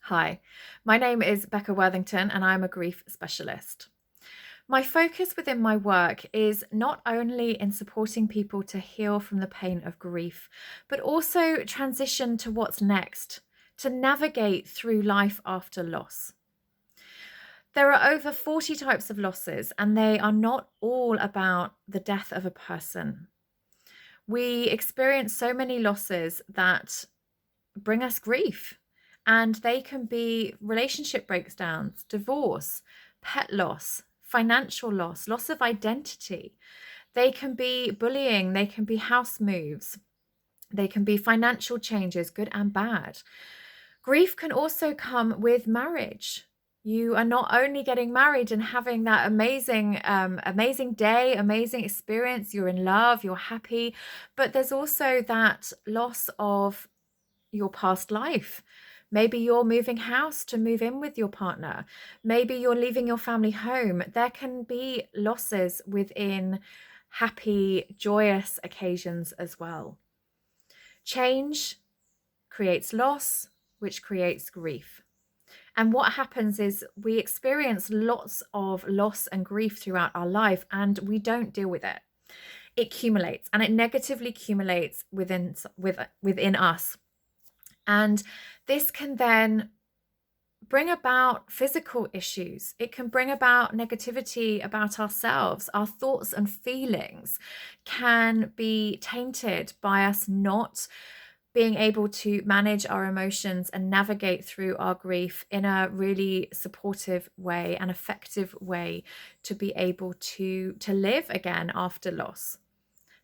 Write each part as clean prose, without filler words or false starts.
Hi, my name is Becca Worthington and I'm a grief specialist. My focus within my work is not only in supporting people to heal from the pain of grief, but also transition to what's next, to navigate through life after loss. There are over 40 types of losses, and they are not all about the death of a person. We experience so many losses that bring us grief. And they can be relationship breakdowns, divorce, pet loss, financial loss, loss of identity. They can be bullying, they can be house moves, they can be financial changes, good and bad. Grief can also come with marriage. You are not only getting married and having that amazing day, amazing experience, you're in love, you're happy, but there's also that loss of your past life. Maybe you're moving house to move in with your partner. Maybe you're leaving your family home. There can be losses within happy, joyous occasions as well. Change creates loss, which creates grief. And what happens is we experience lots of loss and grief throughout our life, and we don't deal with it. It accumulates, and it negatively accumulates within us. And this can then bring about physical issues. It can bring about negativity about ourselves. Our thoughts and feelings can be tainted by us not being able to manage our emotions and navigate through our grief in a really supportive way, an effective way to be able to live again after loss.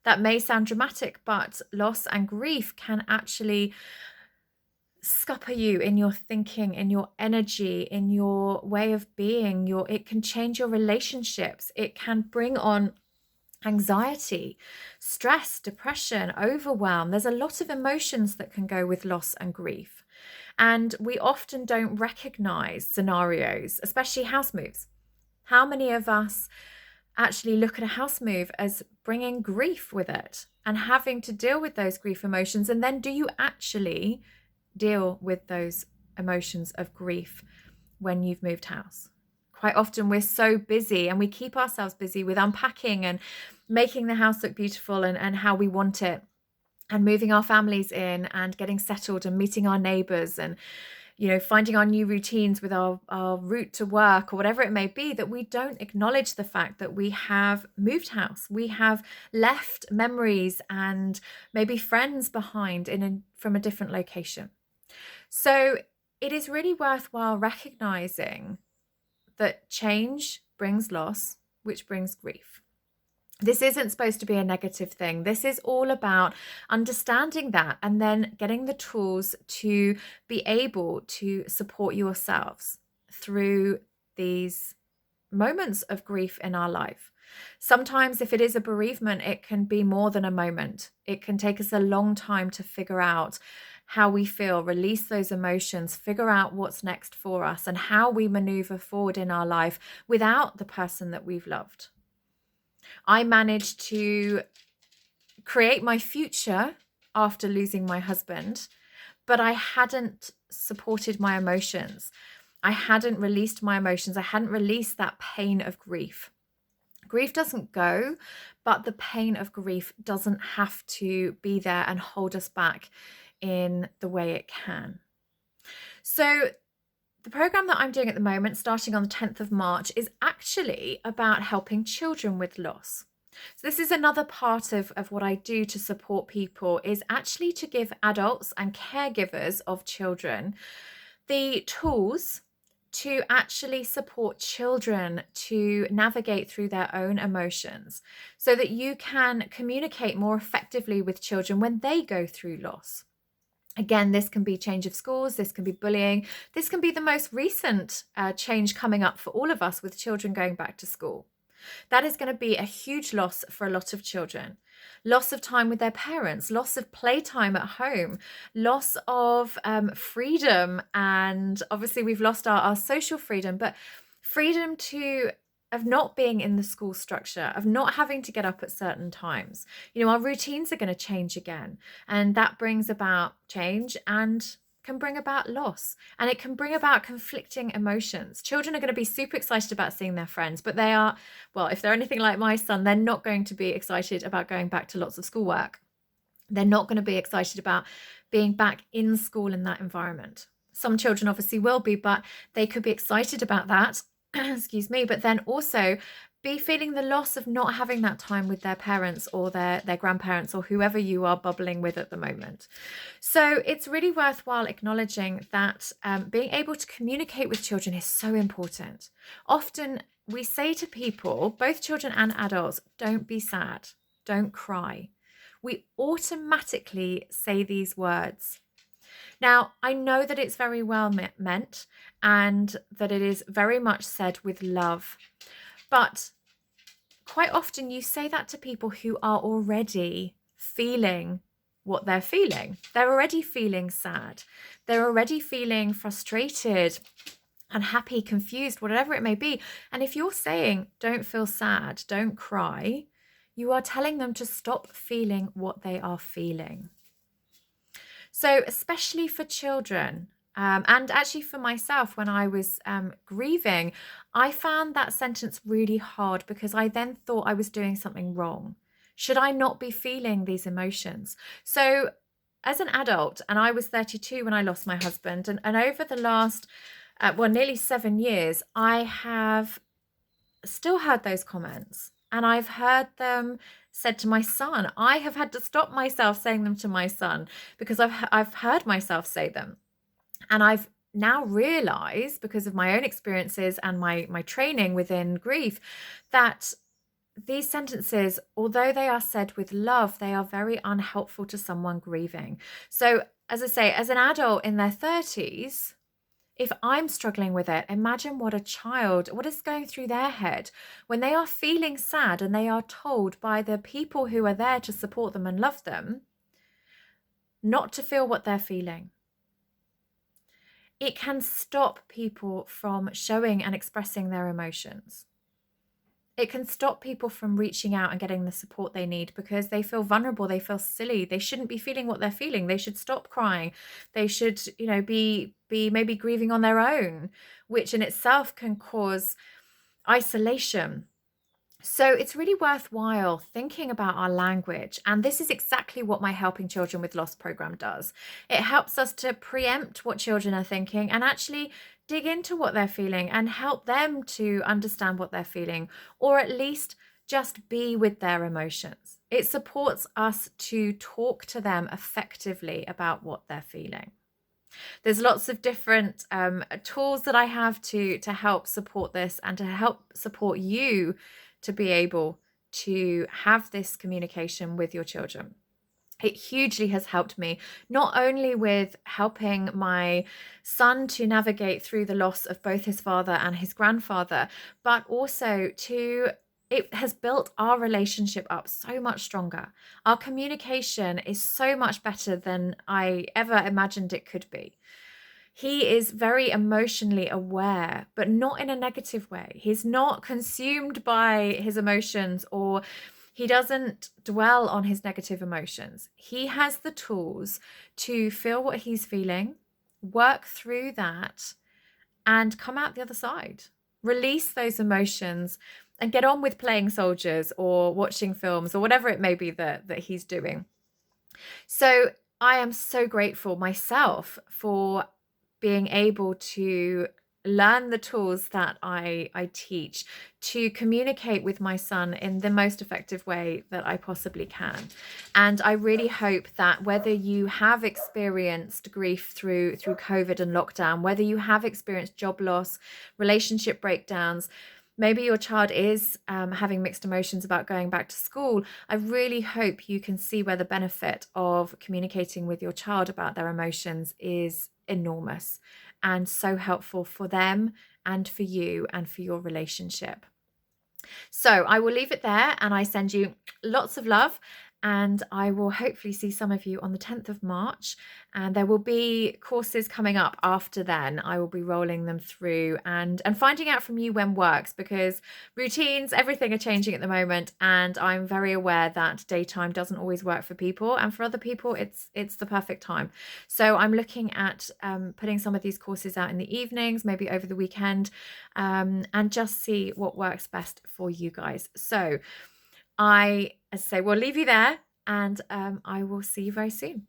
That may sound dramatic, but loss and grief can actually scupper you in your thinking, in your energy, in your way of being. It can change your relationships. It can bring on anxiety, stress, depression, overwhelm. There's a lot of emotions that can go with loss and grief. And we often don't recognize scenarios, especially house moves. How many of us actually look at a house move as bringing grief with it and having to deal with those grief emotions? And then do you actually deal with those emotions of grief when you've moved house? Quite often we're so busy and we keep ourselves busy with unpacking and making the house look beautiful and how we want it, and moving our families in and getting settled and meeting our neighbors and finding our new routines with our route to work or whatever it may be, that we don't acknowledge the fact that we have moved house. We have left memories and maybe friends behind from a different location. So it is really worthwhile recognizing that change brings loss, which brings grief. This isn't supposed to be a negative thing. This is all about understanding that and then getting the tools to be able to support yourselves through these moments of grief in our life. Sometimes, if it is a bereavement, it can be more than a moment. It can take us a long time to figure out how we feel, release those emotions, figure out what's next for us, and how we maneuver forward in our life without the person that we've loved. I managed to create my future after losing my husband, but I hadn't supported my emotions. I hadn't released my emotions. I hadn't released that pain of grief. Grief doesn't go, but the pain of grief doesn't have to be there and hold us back in the way it can. So the program that I'm doing at the moment, starting on the 10th of March, is actually about helping children with loss. So this is another part of what I do to support people, is actually to give adults and caregivers of children the tools to actually support children to navigate through their own emotions so that you can communicate more effectively with children when they go through loss. Again, this can be change of schools, this can be bullying, this can be the most recent change coming up for all of us with children going back to school. That is going to be a huge loss for a lot of children. Loss of time with their parents, loss of playtime at home, loss of freedom. And obviously we've lost our social freedom, but freedom of not being in the school structure, of not having to get up at certain times. Our routines are going to change again. And that brings about change and can bring about loss, and it can bring about conflicting emotions. Children are going to be super excited about seeing their friends, but they are, well, if they're anything like my son, they're not going to be excited about going back to lots of schoolwork. They're not going to be excited about being back in school in that environment. Some children obviously will be, but they could be excited about that, excuse me, but then also be feeling the loss of not having that time with their parents or their grandparents or whoever you are bubbling with at the moment. So it's really worthwhile acknowledging that being able to communicate with children is so important. Often we say to people, both children and adults, don't be sad, don't cry. We automatically say these words. Now, I know that it's very well meant and that it is very much said with love, but quite often you say that to people who are already feeling what they're feeling. They're already feeling sad. They're already feeling frustrated, unhappy, confused, whatever it may be. And if you're saying, don't feel sad, don't cry, you are telling them to stop feeling what they are feeling. So especially for children, and actually for myself, when I was grieving, I found that sentence really hard because I then thought I was doing something wrong. Should I not be feeling these emotions? So as an adult, and I was 32 when I lost my husband, and over the last, nearly 7 years, I have still heard those comments. And I've heard them said to my son. I have had to stop myself saying them to my son because I've heard myself say them. And I've now realized, because of my own experiences and my training within grief, that these sentences, although they are said with love, they are very unhelpful to someone grieving. So, as I say, as an adult in their 30s, if I'm struggling with it, imagine what is going through their head when they are feeling sad and they are told by the people who are there to support them and love them not to feel what they're feeling. It can stop people from showing and expressing their emotions. It can stop people from reaching out and getting the support they need because they feel vulnerable, they feel silly. They shouldn't be feeling what they're feeling. They should stop crying. They should, be maybe grieving on their own, which in itself can cause isolation. So it's really worthwhile thinking about our language. And this is exactly what my Helping Children with Loss program does. It helps us to preempt what children are thinking and actually dig into what they're feeling and help them to understand what they're feeling, or at least just be with their emotions. It supports us to talk to them effectively about what they're feeling. There's lots of different tools that I have to help support this and to help support you to be able to have this communication with your children. It hugely has helped me, not only with helping my son to navigate through the loss of both his father and his grandfather, but also it has built our relationship up so much stronger. Our communication is so much better than I ever imagined it could be. He is very emotionally aware, but not in a negative way. He's not consumed by his emotions, or he doesn't dwell on his negative emotions. He has the tools to feel what he's feeling, work through that, and come out the other side. Release those emotions and get on with playing soldiers or watching films or whatever it may be that he's doing. So I am so grateful myself for being able to learn the tools that I teach to communicate with my son in the most effective way that I possibly can. And I really hope that whether you have experienced grief through COVID and lockdown, whether you have experienced job loss, relationship breakdowns, maybe your child is having mixed emotions about going back to school, I really hope you can see where the benefit of communicating with your child about their emotions is enormous and so helpful for them and for you and for your relationship. So I will leave it there, and I send you lots of love. and I will hopefully see some of you on the 10th of March. And there will be courses coming up after then. I will be rolling them through and finding out from you when works, because routines, everything are changing at the moment, and I'm very aware that daytime doesn't always work for people, and for other people it's the perfect time. So I'm looking at putting some of these courses out in the evenings, maybe over the weekend, and just see what works best for you guys. So as I say, we'll leave you there, and I will see you very soon.